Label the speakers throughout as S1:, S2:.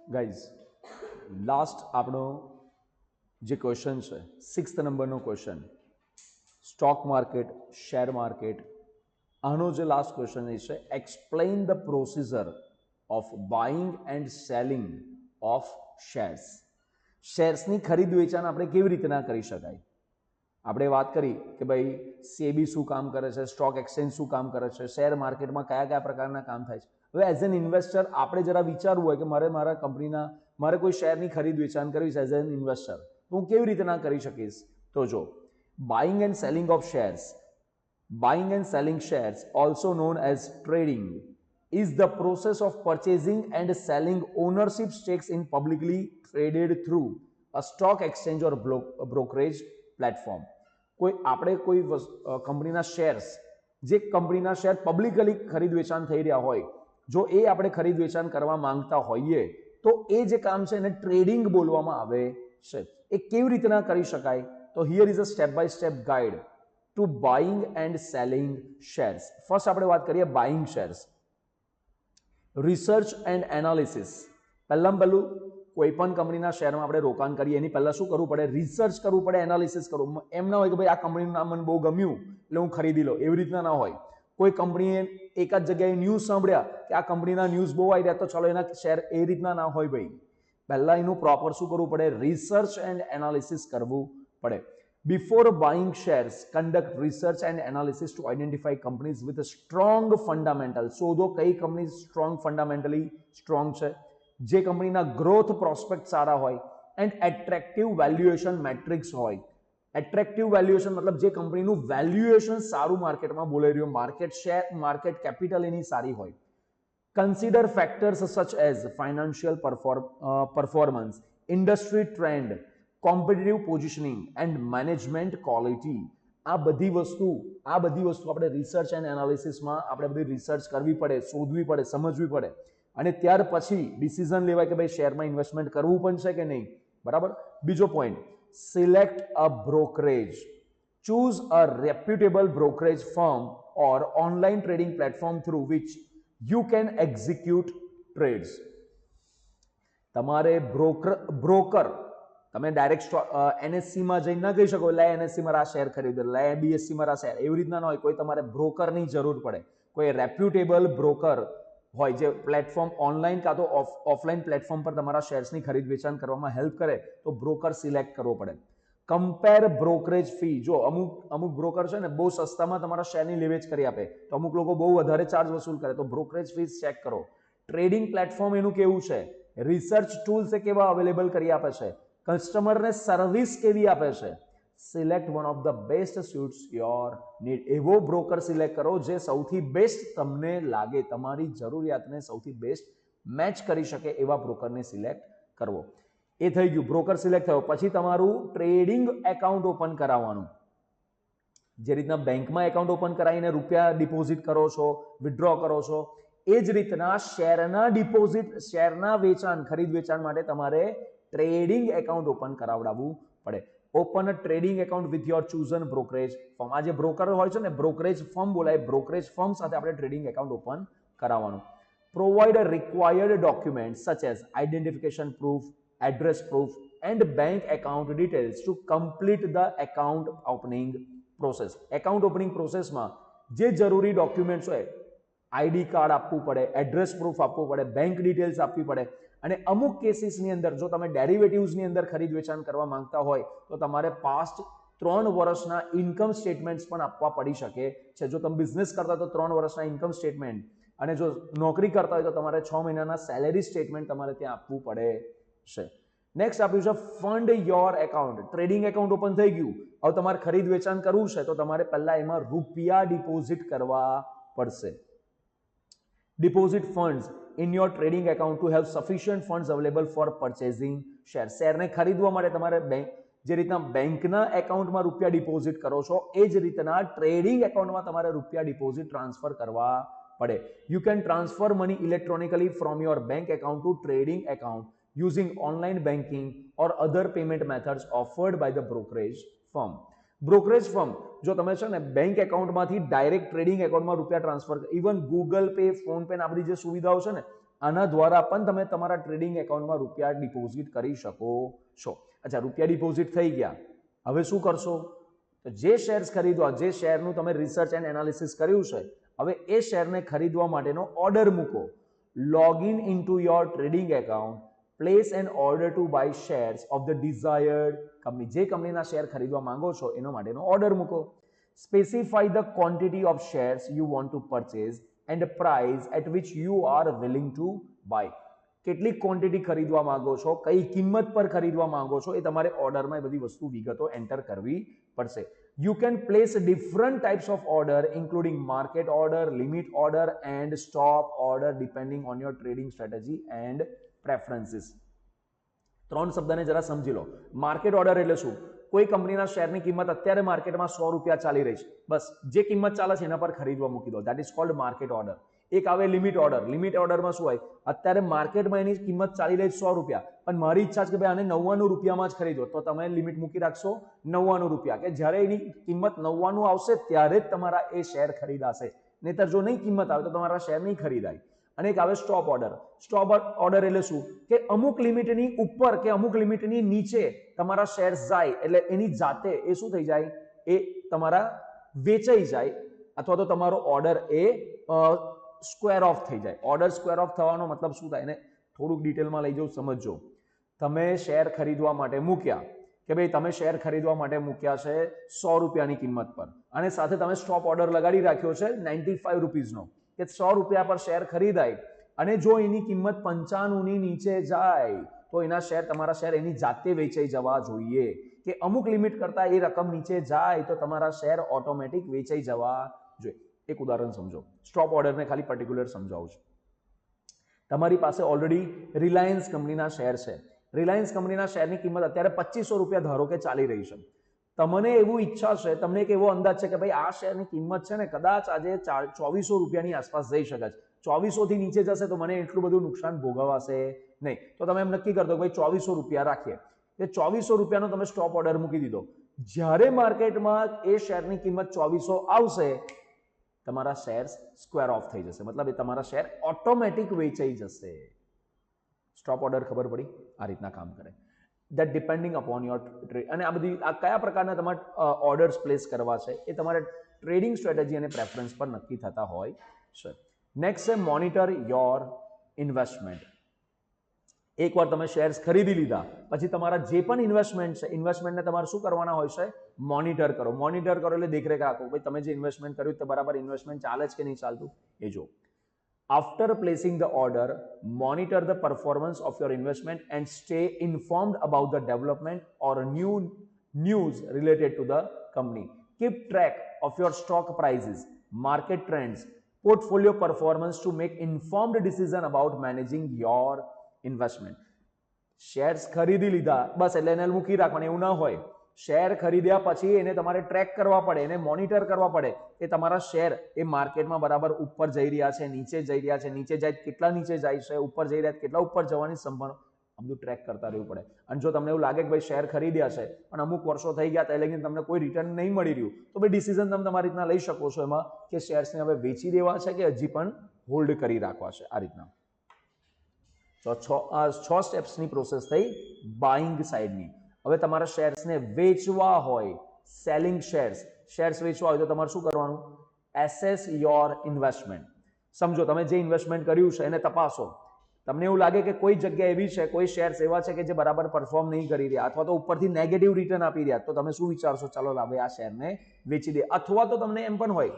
S1: Guys, last આપણો જે question છે 6th નંબરનો question, stock market, share market, આનો જે લાસ્ટ ક્વેશ્ચન છે, explain the procedure of buying and selling of shares. શેર્સની ખરીદ વેચાણ આપણે કેવી રીતના કરી શકાય? આપણે વાત કરી કે ભાઈ સેબી શું કામ કરે છે, સ્ટોક એક્સચેન્જ શું કામ કરે છે, શેર માર્કેટમાં કયા કયા પ્રકારના કામ થાય છે. હવે એઝ એન ઇન્વેસ્ટર આપણે જરા વિચારવું હોય કે મારા કંપનીના મારે કોઈ શેરની ખરીદ વેચાણ કરવી છે એઝ એન ઇન્વેસ્ટર, તો હું કેવી રીતના કરી શકીશ? તો જો, buying and selling of shares, buying and selling shares also known as trading is the process of purchasing and selling ownership stakes in publicly traded through a stock exchange or brokerage platform. કોઈ આપણે કોઈ કંપનીના shares, જે કંપનીના share publicly ખરીદ વેચાણ થઈ રહ્યા હોય, જો એ આપણે ખરીદ વેચાણ કરવા માંગતા હોઈએ તો એ જે કામ છે એને ટ્રેડિંગ બોલવામાં આવે છે. એ કેવી રીતના કરી શકાય? તો here is a step by step guide to buying and selling shares. First આપણે વાત કરીએ buying shares. Research and analysis. પહેલું કોઈ પણ કંપનીના શેરમાં આપણે રોકાણ કરીએ એની પહેલા શું કરવું પડે? રિસર્ચ કરવું પડે, એનાલિસિસ કરવું. એમ ના હોય કે ભાઈ આ કંપનીનું નામ મને બહુ ગમ્યું એટલે હું ખરીદી લો, એવી રીતના ના હોય. કોઈ કંપનીએ એક જ જગ્યાએ ન્યૂઝ સાંભળ્યા કે આ કંપનીના ન્યૂઝ બહુ આવી રહ્યા તો ચલો એના શેર, એ રીતના ના હોય ભાઈ. પહેલા એનું પ્રોપર શું કરવું પડે? રિસર્ચ એન્ડ એનાલિસિસ કરવું પડે. Before buying shares, conduct research and analysis to identify companies with a strong fundamental. શોધો કઈ કંપની સ્ટ્રોંગ, ફંડામેન્ટલી સ્ટ્રોંગ છે, જે કંપનીના ગ્રોથ પ્રોસ્પેક્ટ સારા હોય એન્ડ એટ્રેક્ટિવ વેલ્યુએશન મેટ્રિક્સ હોય. એટ્રેક્ટિવ વેલ્યુએશન મતલબ જે કંપનીનું વેલ્યુએશન સારું માર્કેટમાં બોલાઈ રહ્યું, માર્કેટ શેર, માર્કેટ કેપિટલ એની સારી હોય. Consider factors such as financial performance, industry trend, competitive positioning and management quality. આ બધી વસ્તુ આપણે રિસર્ચ એન્ડ એનાલિસિસમાં આપણે બધી રિસર્ચ કરવી પડે, શોધવી પડે, સમજવી પડે અને ત્યાર પછી ડિસિઝન લેવાય કે ભાઈ શેરમાં ઇન્વેસ્ટમેન્ટ કરવું પણ છે કે નહીં. બરાબર. બીજો point, select a brokerage. Choose a reputable brokerage firm or online trading platform through which you can execute trades. તમારે બ્રોકર તમે ડાયરેક્ટ એનએસસીમાં જઈને ના કહી શકો લે એનએસસી માં આ શેર ખરીદો, લે બીએસસી માં આ શેર, એવી રીતના ન હોય. કોઈ તમારે બ્રોકરની જરૂર પડે, કોઈ રેપ્યુટેબલ બ્રોકર હોય જે પ્લેટફોર્મ ઓનલાઈન કાં તો ઓફલાઈન પ્લેટફોર્મ પર તમારા શેર્સની ખરીદ વેચાણ કરવામાં હેલ્પ કરે તો બ્રોકર સિલેક્ટ કરવો પડે. Compare brokerage fee. જો અમુક બ્રોકર છે ને બહુ સસ્તામાં તમારા શેરની લેવેચ કરી આપે, તો અમુક લોકો બહુ વધારે ચાર્જ વસૂલ કરે, તો બ્રોકરેજ ફીસ ચેક કરો. ટ્રેડિંગ પ્લેટફોર્મ એનું કેવું છે, રિસર્ચ ટૂલ્સ એ કેવા અવેલેબલ કરી આપે છે, કસ્ટમરને સર્વિસ કેવી આપે છે. Select one of the best suits your need. એવો બ્રોકર સિલેક્ટ કરો જે સૌથી બેસ્ટ તમને લાગે, તમારી જરૂરિયાતને સૌથી બેસ્ટ મેચ કરી શકે એવા બ્રોકરને સિલેક્ટ કરવો. એ થઈ ગયું, બ્રોકર સિલેક્ટ થયો. પછી તમારું ટ્રેડિંગ એકાઉન્ટ ઓપન કરાવવાનું. જે રીતના બેંકમાં એકાઉન્ટ ઓપન કરાવીને રૂપિયા ડિપોઝિટ કરો છો, વિથડ્રો કરો છો, એ જ રીતના શેરના ડિપોઝિટ, શેરના વેચાણ, ખરીદ વેચાણ માટે તમારે ટ્રેડિંગ એકાઉન્ટ ઓપન કરાવડાવવું પડે. Open a trading account with your ચૂઝન brokerage firm. આ જે બ્રોકર હોય છે ને, બ્રોકરેજ ફર્મ બોલાય, બ્રોકરેજ ફર્મ સાથે આપણે ટ્રેડિંગ એકાઉન્ટ ઓપન કરાવવાનું. Provide a required document such as identification proof, address proof and bank account details to complete the account opening process. Account opening પ્રોસેસમાં જે જરૂરી ડોક્યુમેન્ટ્સ હોય, આઈડી કાર્ડ આપવું પડે, એડ્રેસ પ્રૂફ આપવું પડે, બેંક ડિટેલ્સ આપવી પડે. અને અમુક કેસીસની અંદર જો તમે ડેરિવેટિવ્સની અંદર ખરીદ વેચાણ કરવા માંગતા હોય તો તમારે પાસ્ટ 3 વર્ષના ઇન્કમ સ્ટેટમેન્ટ્સ પણ આપવા પડી શકે છે. જો તમે બિઝનેસ કરતા હોય તો 3 વર્ષના ઇન્કમ સ્ટેટમેન્ટ, અને જો નોકરી કરતા હોય તો તમારે 6 મહિનાના સેલેરી સ્ટેટમેન્ટ તમારે ત્યાં આપવું પડે છે. નેક્સ્ટ આપ્યું છે fund your account. Trading account open થઈ ગયું, હવે તમારે ખરીદ વેચાણ કરવું છે તો તમારે પહેલા એમાં રૂપિયા ડિપોઝિટ કરવા પડશે. Deposit funds in your trading account to have sufficient funds available for purchasing shares. શેરને ખરીદવા માટે તમારે જે રીતના બેંકના એકાઉન્ટમાં રૂપિયા ડિપોઝિટ કરો છો એ જ રીતના ટ્રેડિંગ એકાઉન્ટમાં તમારે રૂપિયા ડિપોઝિટ ટ્રાન્સફર કરવા પડે. You can transfer money electronically from your bank account to trading account using online banking or other payment methods offered by the brokerage firm. Brokerage firm, જો તમે છે ને બેંક એકાઉન્ટમાંથી ડાયરેક્ટ ટ્રેડિંગ એકાઉન્ટમાં રૂપિયા transfer, even Google pay, phone pay આ બધી જે સુવિધાઓ છે ને આના દ્વારા પણ તમે તમારા ટ્રેડિંગ એકાઉન્ટમાં રૂપિયા ડિપોઝિટ કરી શકો છો. અચ્છા, રૂપિયા ડિપોઝિટ થઈ ગયા, હવે શું કરશો? તો જે શેર્સ ખરીદવા, જે શેરનું તમે રિસર્ચ એન્ડ એનાલિસિસ કર્યું છે, હવે એ શેરને ખરીદવા માટેનો ઓર્ડર મૂકો. Login into your trading account, place an order to buy shares of the desired company. જે કંપનીના શેર ખરીદવા માંગો છો એનો માટેનો ઓર્ડર મૂકો. Specify the quantity of shares you want to purchase and price at which you are willing to buy. કેટલી quantity ખરીદવા માંગો છો, કઈ કિંમત પર ખરીદવા માંગો છો, એ તમારે ઓર્ડરમાં એ બધી વસ્તુ વિગતો એન્ટર કરવી પડશે. You can place different types of order including market order, limit order and stop order depending on your trading strategy and preferences. ત્રણ શબ્દને જરા સમજી લો. માર્કેટ ઓર્ડર એટલે શું? કોઈ કંપનીના શેરની કિંમત અત્યારે માર્કેટમાં 100 રૂપિયા ચાલી રહી છે, બસ જે કિંમત ચાલે છે એના પર ખરીદવા મૂકી દો. That is called market order. એક આવે લિમિટ ઓર્ડર. લિમિટ ઓર્ડરમાં શું હોય? અત્યારે માર્કેટમાં એની કિંમત ચાલી રહી છે 100 રૂપિયા, પણ મારી ઈચ્છા છે કે ભાઈ આને 99 રૂપિયામાં જ ખરીદો, તો તમે લિમિટ મૂકી રાખશો 99 રૂપિયા, કે જ્યારે એની કિંમત 99 આવશે ત્યારે જ તમારા એ શેર ખરીદાશે, નહીતર જો નહીં કિંમત આવે તો તમારા શેર નહીં ખરીદાય. અને એક આવે સ્ટોપ ઓર્ડર. સ્ટોપ ઓર્ડર એટલે શું? કે અમુક લિમિટની ઉપર કે અમુક લિમિટની નીચે તમારા શેર જાય એટલે એની જાતે એ શું થઈ જાય? એ તમારા વેચાઈ જાય, અથવા તો તમારો ઓર્ડર એ સ્ક્વેર ઓફ થઈ જાય. ઓર્ડર સ્ક્વેર ઓફ થવાનો મતલબ શું થાય? એને થોડુંક ડિટેલમાં લઈ જાઉં, સમજજો. તમે શેર ખરીદવા માટે મૂક્યા કે ભાઈ તમે શેર ખરીદવા માટે મૂક્યા છે 100 રૂપિયાની કિંમત પર, અને સાથે તમે સ્ટોપ ઓર્ડર લગાડી રાખ્યો છે 95 રૂપીઝનો, કે 100 રૂપિયા પર શેર ખરીદાય, અને જો એની કિંમત 95 ની નીચે જાય તો એના શેર, તમારા શેર એની જાતે વેચાઈ જવા જોઈએ, કે અમુક લિમિટ કરતા એ રકમ નીચે જાય તો તમારા શેર ઓટોમેટિક વેચાઈ જવા જોઈએ. એક ઉદાહરણ સમજો. સ્ટોપ ઓર્ડરને ખાલી પર્ટિક્યુલર સમજાવું છું. તમારી પાસે ઓલરેડી રિલાયન્સ કંપનીના શેર છે. રિલાયન્સ કંપનીના શેરની કિંમત અત્યારે 2500 રૂપિયા ધારો કે ચાલી રહી છે. તમને એવું ઈચ્છા છે, તમને એક એવો અંદાજ છે કે ભાઈ આ શેરની કિંમત છે ને કદાચ આજે 2400 રૂપિયાની આસપાસ જઈ શકે છે. 2400 થી નીચે જશે તો મને એટલું બધું નુકસાન ભોગવાશે નહીં. તો તમે એમ નક્કી કરતો કે ભાઈ 2400 રૂપિયા રાખીએ. એ 2400 રૂપિયાનો તમે સ્ટોપ ઓર્ડર મૂકી દીધો. જ્યારે માર્કેટમાં એ શેરની કિંમત 2400 આવશે, તમારા શેર્સ સ્ક્વેર ઓફ થઈ જશે, મતલબ એ તમારા શેર ઓટોમેટિક વેચાઈ જશે. સ્ટોપ ઓર્ડર ખબર પડી? આ રીતના કામ કરે. that depending upon your trade. અને આ બધી આ કયા પ્રકારના તમારે ઓર્ડર્સ પ્લેસ કરવા છે એ તમારે ટ્રેડિંગ સ્ટ્રેટેજી અને પ્રેફરન્સ પર નક્કી થતા હોય છે. નેક્સ્ટ છે મોનિટર યોર ઇન્વેસ્ટમેન્ટ. એકવાર તમે શેર્સ ખરીદી લીધા પછી તમારા જે પણ ઇન્વેસ્ટમેન્ટ છે, ઇન્વેસ્ટમેન્ટને તમારે શું કરવાના હોય છે? મોનિટર કરો. મોનિટર કરો એટલે દેખરેખ રાખો, ભાઈ તમે જે ઇન્વેસ્ટમેન્ટ કર્યું તે બરાબર ઇન્વેસ્ટમેન્ટ ચાલે છે કે નહીં ચાલતું એ જો. After placing the order, monitor the performance of your investment and stay informed about the development or new news related to the company. Keep track of your stock prices, market trends, portfolio performance to make informed decision about managing your investment. Shares ખરીદી લીધા બસ એટલે એને મૂકી રાખવાના એવું ના હોય. Share ખરીદ્યા પછી એને તમારે ટ્રેક કરવા પડે, એને મોનિટર કરવા પડે કે તમારા શેર એ માર્કેટમાં બરાબર ઉપર જઈ રહ્યા છે, નીચે જઈ રહ્યા છે, નીચે જાય કેટલા નીચે જાય છે, ઉપર જઈ રહ્યા કેટલા ઉપર જવાની સંભાવના, આ બધું ટ્રેક કરતા રહેવું પડે. અને જો તમને એવું લાગે કે ભાઈ શેર ખરીદ્યા છે પણ અમુક વર્ષો થઈ ગયા ત્યાં લગીને તમને કોઈ રિટર્ન નહીં મળી રહ્યું, તો ભાઈ ડિસિઝન તમે તમારી રીતના લઈ શકો છો એમાં કે શેર્સને હવે વેચી દેવા છે કે હજી પણ હોલ્ડ કરી રાખવા છે. આ રીતના તો 6 સ્ટેપ્સની પ્રોસેસ થઈ બાઇંગ સાઇડની. હવે તમારા શેર્સને વેચવા હોય, સેલિંગ શેર્સ વેચવા હોય તો તમારે શું કરવાનું? Ashes your investment. સમજો તમે જે ઇન્વેસ્ટમેન્ટ કર્યું છે એને તપાસો. તમને એવું લાગે કે કોઈ જગ્યા એવી છે, કોઈ શેર્સ એવા છે કે જે બરાબર પરફોર્મ નહીં કરી રહ્યા અથવા તો ઉપરથી નેગેટિવ રિટર્ન આપી રહ્યા, તો તમે શું વિચારશો? ચાલો લાવે આ શેરને વેચી દે. અથવા તો તમને એમ પણ હોય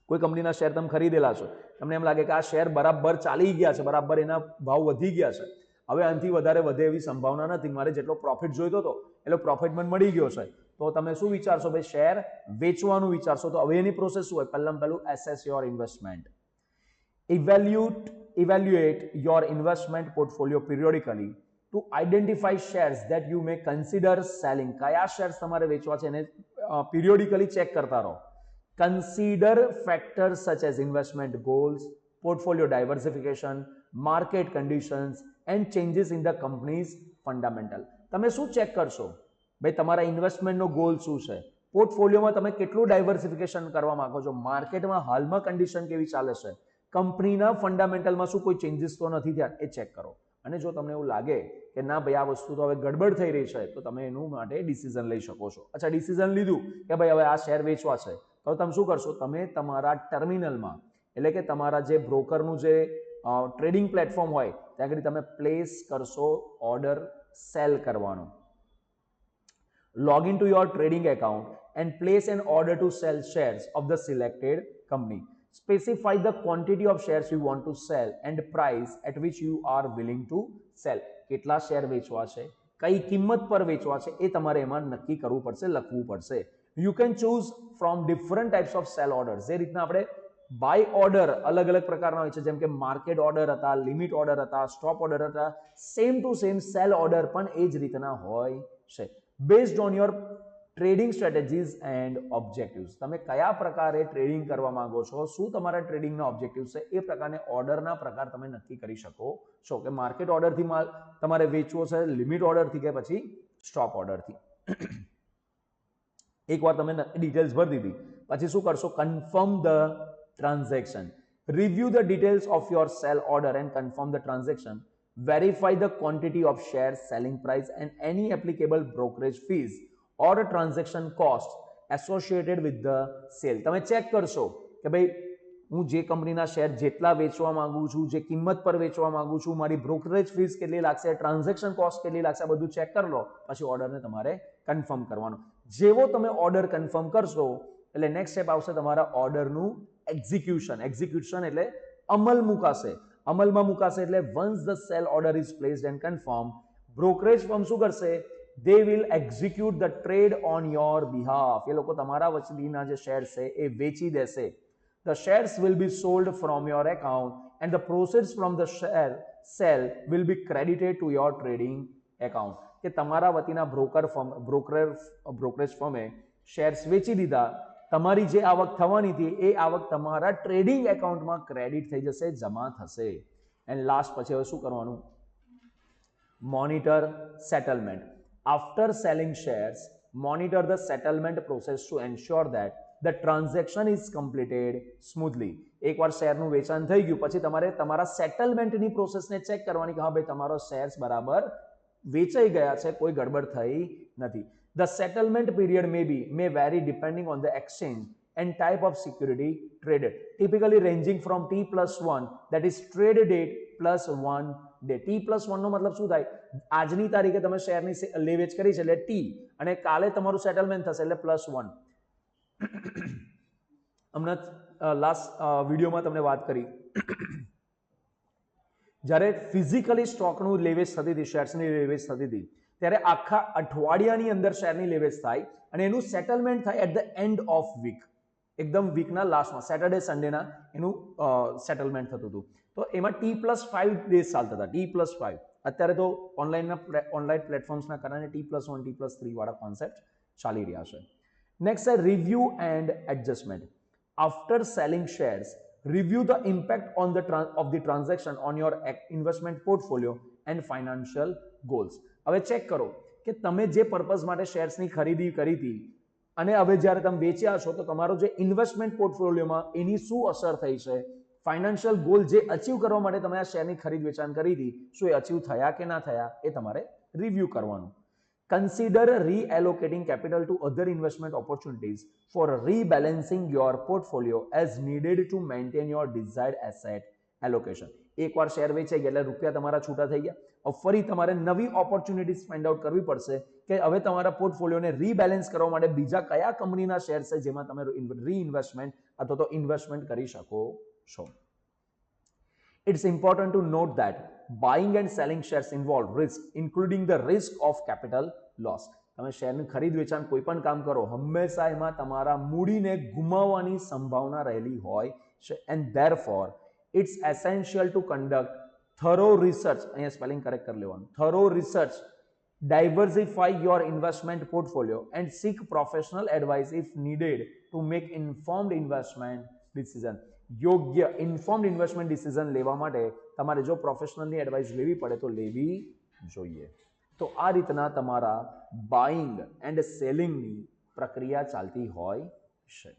S1: કોઈ કંપનીના શેર તમે ખરીદેલા છો, તમને એમ લાગે કે આ શેર બરાબર ચાલી ગયા છે, બરાબર એના ભાવ વધી ગયા છે, હવે આનાથી વધારે વધે એવી સંભાવના નથી, મારે જેટલો પ્રોફિટ જોઈતો હતો એટલો પ્રોફિટ મને મળી ગયો છે, તો તમે શું વિચારશો? ભાઈ શેર વેચવાનું વિચારશો. તો હવે એની પ્રોસેસ શું હોય? પહેલું ashes your investment. Evaluate your investment portfolio periodically to identify shares that you may consider selling. કયા શેર્સ તમારે વેચવા છે એને periodically ચેક કરતા રહો. Consider factors such as investment goals, portfolio diversification, market conditions and changes in the company's fundamental. તમે શું check કરશો? ભાઈ તમારા ઇન્વેસ્ટમેન્ટનો ગોલ શું છે, પોર્ટફોલિયોમાં તમે કેટલું ડાયવર્સિફિકેશન કરવા માંગો છો, માર્કેટમાં હાલમાં કન્ડિશન કેવી ચાલે છે, કંપનીના ફંડામેન્ટલમાં શું કોઈ ચેન્જીસ તો નથી થયા એ ચેક કરો. અને જો તમને એવું લાગે કે ના ભાઈ આ વસ્તુ તો હવે ગડબડ થઈ રહી છે તો તમે એનું માટે ડિસિઝન લઈ શકો છો. અચ્છા, ડિસિઝન લીધું કે ભાઈ હવે આ શેર વેચવા છે તો તમે શું કરશો, તમે તમારા ટર્મિનલમાં એટલે કે તમારા જે બ્રોકરનું જે ટ્રેડિંગ પ્લેટફોર્મ હોય ત્યાં આગળ તમે પ્લેસ કરશો ઓર્ડર સેલ કરવાનો. log into your trading account and place an order to sell shares of the selected company. Specify the quantity of shares you want to sell and price at which you are willing to sell. કેટલા share વેચવા છે, કઈ કિંમત પર વેચવા છે એ તમારે એમાં નક્કી કરવું પડશે, લખવું પડશે. You can choose from different types of sell orders. જે રીતના આપણે બાય ઓર્ડર અલગ અલગ પ્રકારના હોય છે, જેમ કે માર્કેટ ઓર્ડર હતા, લિમિટ ઓર્ડર હતા, સ્ટોપ ઓર્ડર હતા, same to same sell order પણ એ જ રીતના હોય છે. Based on your trading strategies and objectives. તમે કયા પ્રકારે ટ્રેડિંગ કરવા માંગો છો, શું તમારા ટ્રેડિંગના ઓબ્જેક્ટિવ્સ છે એ પ્રકારને ઓર્ડરના પ્રકાર તમે નક્કી કરી શકો છો કે માર્કેટ ઓર્ડરથી માલ તમારે વેચવો છે, લિમિટ ઓર્ડરથી કે પછી સ્ટોપ ઓર્ડરથી. એકવાર તમે ડિટેલ્સ ભરી દીધી પછી શું કરશો, confirm the transaction. Review the details of your cell order and confirm the transaction. Verify the quantity of shares, selling price and any applicable brokerage fees or transaction costs associated with the sale. તમે check કરશો કે ભાઈ હું જે કંપનીના share જેટલા વેચવા માંગુ છું, જે કિંમત પર વેચવા માંગુ છું, મારી બ્રોકરેજ ફીસ કેટલી લાગશે, ટ્રાન્ઝેક્શન કોસ્ટ કેટલી લાગશે, આ બધું ચેક કરી લો પછી ઓર્ડરને તમારે કન્ફર્મ કરવાનો. જેવો તમે ઓર્ડર કન્ફર્મ કરશો એટલે નેક્સ્ટ સ્ટેપ આવશે તમારા ઓર્ડરનું એક્ઝિક્યુશન. એક્ઝિક્યુશન એટલે અમલ મુકાશે. અમલમાં મુકાશે એટલે once the sell order is placed and confirm, brokerage firm શું કરશે, they will execute the trade on your behalf. એ લોકો તમારા વચનીના જે શેર છે એ વેચી દેશે. The shares will be sold from your account and the proceeds from the share sale will be credited to your trading account. કે તમારા વતીના બ્રોકરેજ ફર્મે શેર્સ વેચી દીધા, તમારી જે આવક થવાની હતી એ આવક તમારા ટ્રેડિંગ એકાઉન્ટમાં ક્રેડિટ થઈ જશે, જમા થશે. એન્ડ લાસ્ટ પછી હવે શું કરવાનું, monitor settlement. After selling shares, monitor the settlement process two ensure that the transaction is completed smoothly. એકવાર શેરનું વેચાણ થઈ ગયું પછી તમારે તમારા સેટલમેન્ટની પ્રોસેસને ચેક કરવાની કે હા ભાઈ તમારો શેર્સ બરાબર વેચાઈ ગયા છે, કોઈ ગડબડ થઈ નથી. The settlement period may vary depending on the exchange and type of security traded, typically ranging from T+1, that is trade date plus 1 day. T+1 નો મતલબ શું થાય, આજની તારીખે તમે શેરની લે વેચ કરી છે એટલે T અને કાલે તમારું સેટલમેન્ટ થશે એટલે +1. હમણાં લાસ્ટ વિડીયોમાં તમને વાત કરી જ્યારે ફિઝિકલી સ્ટોકનું લેવેચ થતી હતી, શેર્સની લેવેચ થતી હતી ત્યારે આખા અઠવાડિયાની અંદર શેરની લેવેચ થાય અને એનું સેટલમેન્ટ થાય at the end of week. એકદમ વીકના લાસ્ટમાં સેટરડે સન્ડેના એનું સેટલમેન્ટ થતું હતું. તો એમાં T+5 ડેઝ ચાલતા હતા, T+5. અત્યારે તો ઓનલાઈન પ્લેટફોર્મ્સના કારણે T+1, T+3 વાળા કોન્સેપ્ટ ચાલી રહ્યા છે. નેક્સ્ટ છે review and adjustment. After selling shares, review the impact on of the transaction on your investment portfolio and financial goals. હવે ચેક કરો કે તમે જે પર્પઝ માટે શેર્સની ખરીદી કરી હતી અને હવે જ્યારે તમે વેચ્યા છો તો તમારો જે ઇન્વેસ્ટમેન્ટ પોર્ટફોલિયોમાં એની શું અસર થઈ છે, ફાઇનાન્શિયલ ગોલ જે અચીવ કરવા માટે તમે આ શેરની ખરીદ વેચાણ કરી હતી શું એ અચીવ થયા કે ના થયા એ તમારે રિવ્યુ કરવાનું. Consider reallocating capital to other investment opportunities for rebalancing your portfolio as needed to maintain your desired asset allocation. એકવાર શેર વેચાઈ ગયા એટલે રૂપિયા તમારા છૂટા થઈ ગયા, હવે ફરી તમારે નવી ઓપોર્ચ્યુનિટીઝ ફાઇન્ડ આઉટ કરવી પડશે કે હવે તમારા પોર્ટફોલિયોને રીબેલેન્સ કરવા માટે બીજા કયા કંપનીના શેર છે જેમાં તમે રીઇન્વેસ્ટમેન્ટ અથવા તો ઇન્વેસ્ટમેન્ટ કરી શકો છો. It's important to note that buying and selling shares involve risk, including the risk of capital loss. તમે શેરની ખરીદ વેચાણ કોઈ પણ કામ કરો હંમેશા એમાં તમારા મૂડીને ગુમાવવાની સંભાવના રહેલી હોય છે. And therefore it's essential to conduct thorough research. અહીંયા સ્પેલિંગ કરેક્ટ કરી લેવાનું, thorough research, diversify your investment portfolio and seek professional advice if needed to make informed investment decision. યોગ્ય ઇન્ફોર્મ્ડ ઇન્વેસ્ટમેન્ટ ડિસિઝન લેવા માટે તમારે જો પ્રોફેશનલની એડવાઇસ લેવી પડે તો લેવી જોઈએ. તો આ રીતના તમારા બાઇંગ એન્ડ સેલિંગની પ્રક્રિયા ચાલતી હોય છે.